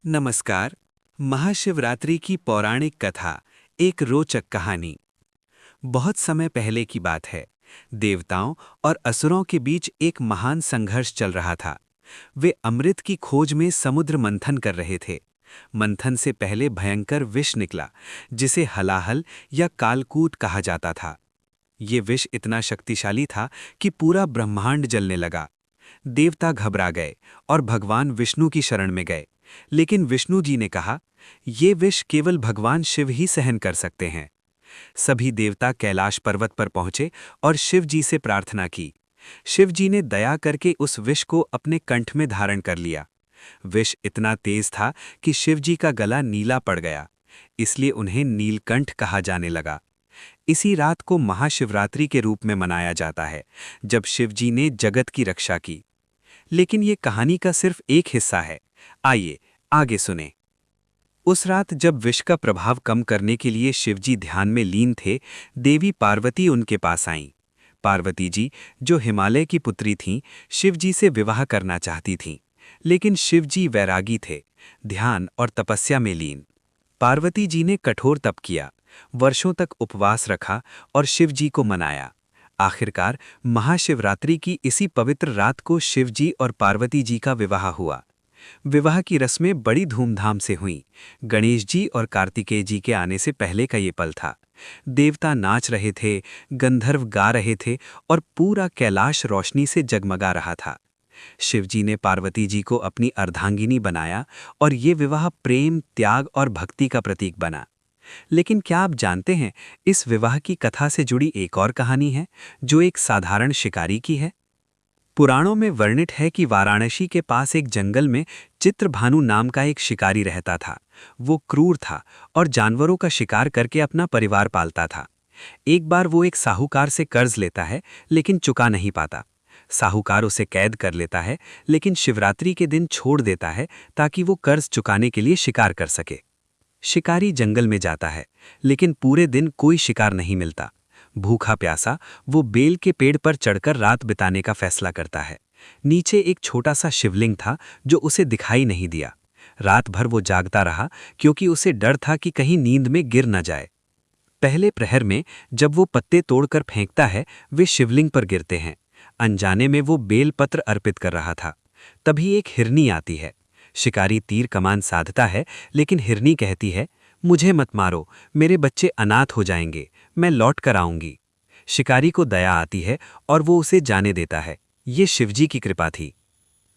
नमस्कार। महाशिवरात्रि की पौराणिक कथा, एक रोचक कहानी। बहुत समय पहले की बात है। देवताओं और असुरों के बीच एक महान संघर्ष चल रहा था। वे अमृत की खोज में समुद्र मंथन कर रहे थे। मंथन से पहले भयंकर विष निकला, जिसे हलाहल या कालकूट कहा जाता था। ये विष इतना शक्तिशाली था कि पूरा ब्रह्मांड जलने लगा। देवता घबरा गए और भगवान विष्णु की शरण में गए। लेकिन विष्णु जी ने कहा, ये विष केवल भगवान शिव ही सहन कर सकते हैं। सभी देवता कैलाश पर्वत पर पहुंचे और शिव जी से प्रार्थना की। शिव जी ने दया करके उस विष को अपने कंठ में धारण कर लिया। विष इतना तेज था कि शिव जी का गला नीला पड़ गया, इसलिए उन्हें नीलकंठ कहा जाने लगा। इसी रात को महाशिवरात्रि के रूप में मनाया जाता है, जब शिव जी ने जगत की रक्षा की। लेकिन ये कहानी का सिर्फ एक हिस्सा है। आइए आगे सुने। उस रात जब विष का प्रभाव कम करने के लिए शिवजी ध्यान में लीन थे, देवी पार्वती उनके पास आईं। पार्वती जी, जो हिमालय की पुत्री थीं, शिवजी से विवाह करना चाहती थीं। लेकिन शिवजी वैरागी थे, ध्यान और तपस्या में लीन। पार्वती जी ने कठोर तप किया, वर्षों तक उपवास रखा और शिवजी को मनाया। आखिरकार महाशिवरात्रि की इसी पवित्र रात को शिवजी और पार्वती जी का विवाह हुआ। विवाह की रस्में बड़ी धूमधाम से हुईं। गणेश जी और कार्तिकेय जी के आने से पहले का ये पल था। देवता नाच रहे थे, गंधर्व गा रहे थे और पूरा कैलाश रोशनी से जगमगा रहा था। शिवजी ने पार्वती जी को अपनी अर्धांगिनी बनाया और ये विवाह प्रेम, त्याग और भक्ति का प्रतीक बना। लेकिन क्या आप जानते हैं, इस विवाह की कथा से जुड़ी एक और कहानी है, जो एक साधारण शिकारी की है। पुराणों में वर्णित है कि वाराणसी के पास एक जंगल में चित्रभानु नाम का एक शिकारी रहता था। वो क्रूर था और जानवरों का शिकार करके अपना परिवार पालता था। एक बार वो एक साहूकार से कर्ज लेता है, लेकिन चुका नहीं पाता। साहूकार उसे कैद कर लेता है, लेकिन शिवरात्रि के दिन छोड़ देता है ताकि वो कर्ज चुकाने के लिए शिकार कर सके। शिकारी जंगल में जाता है, लेकिन पूरे दिन कोई शिकार नहीं मिलता। भूखा प्यासा वो बेल के पेड़ पर चढ़कर रात बिताने का फैसला करता है। नीचे एक छोटा सा शिवलिंग था, जो उसे दिखाई नहीं दिया। रात भर वो जागता रहा, क्योंकि उसे डर था कि कहीं नींद में गिर न जाए। पहले प्रहर में जब वो पत्ते तोड़कर फेंकता है, वे शिवलिंग पर गिरते हैं। अनजाने में वो बेलपत्र अर्पित कर रहा था। तभी एक हिरनी आती है। शिकारी तीर कमान साधता है, लेकिन हिरनी कहती है, मुझे मत मारो, मेरे बच्चे अनाथ हो जाएंगे, मैं लौट कर आऊंगी। शिकारी को दया आती है और वो उसे जाने देता है। ये शिवजी की कृपा थी।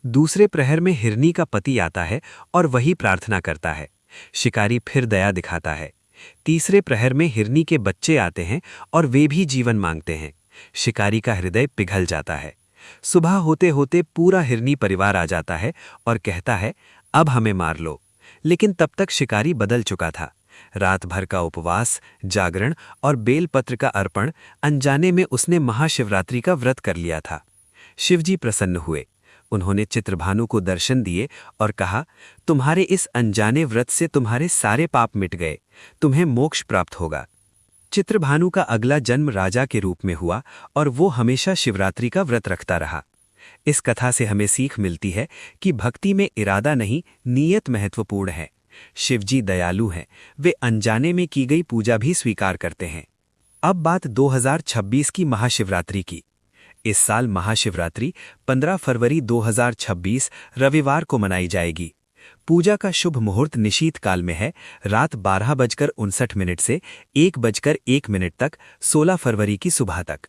दूसरे प्रहर में हिरनी का पति आता है और वही प्रार्थना करता है। शिकारी फिर दया दिखाता है। तीसरे प्रहर में हिरनी के बच्चे आते हैं और वे भी जीवन मांगते हैं। शिकारी का हृदय पिघल जाता है। सुबह होते होते पूरा हिरनी परिवार आ जाता है और कहता है, अब हमें मार लो। लेकिन तब तक शिकारी बदल चुका था। रात भर का उपवास, जागरण और बेलपत्र का अर्पण, अनजाने में उसने महाशिवरात्रि का व्रत कर लिया था। शिवजी प्रसन्न हुए। उन्होंने चित्रभानु को दर्शन दिए और कहा, तुम्हारे इस अनजाने व्रत से तुम्हारे सारे पाप मिट गए, तुम्हें मोक्ष प्राप्त होगा। चित्रभानु का अगला जन्म राजा के रूप में हुआ और वो हमेशा शिवरात्रि का व्रत रखता रहा। इस कथा से हमें सीख मिलती है कि भक्ति में इरादा नहीं, नीयत महत्वपूर्ण है। शिवजी दयालु हैं, वे अनजाने में की गई पूजा भी स्वीकार करते हैं। अब बात 2026 की महाशिवरात्रि की। इस साल महाशिवरात्रि 15 फरवरी 2026 रविवार को मनाई जाएगी। पूजा का शुभ मुहूर्त निशीत काल में है, रात 12:59 से 1:01 तक, 16 फरवरी की सुबह तक।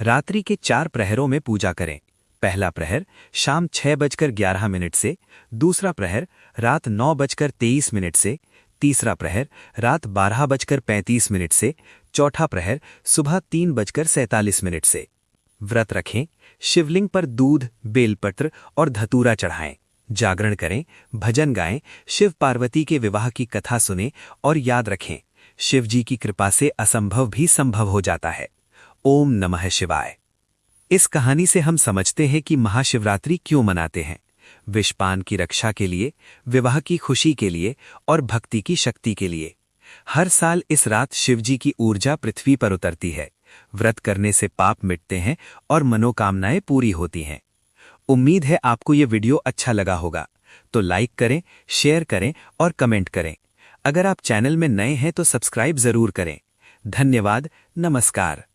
रात्रि के 4 प्रहरों में पूजा करें। पहला प्रहर शाम 6:11 से, दूसरा प्रहर रात 9:23 से, तीसरा प्रहर रात 12:35 से, चौथा प्रहर सुबह 3:47 से। व्रत रखें, शिवलिंग पर दूध, बेलपत्र और धतूरा चढ़ाएं, जागरण करें, भजन गाएं, शिव पार्वती के विवाह की कथा सुनें और याद रखें, शिवजी की कृपा से असंभव भी संभव हो जाता है। ओम नमः शिवाय। इस कहानी से हम समझते हैं कि महाशिवरात्रि क्यों मनाते हैं। विषपान की रक्षा के लिए, विवाह की खुशी के लिए और भक्ति की शक्ति के लिए। हर साल इस रात शिवजी की ऊर्जा पृथ्वी पर उतरती है। व्रत करने से पाप मिटते हैं और मनोकामनाएं पूरी होती हैं। उम्मीद है आपको ये वीडियो अच्छा लगा होगा। तो लाइक करें, शेयर करें और कमेंट करें। अगर आप चैनल में नए हैं तो सब्सक्राइब जरूर करें। धन्यवाद। नमस्कार।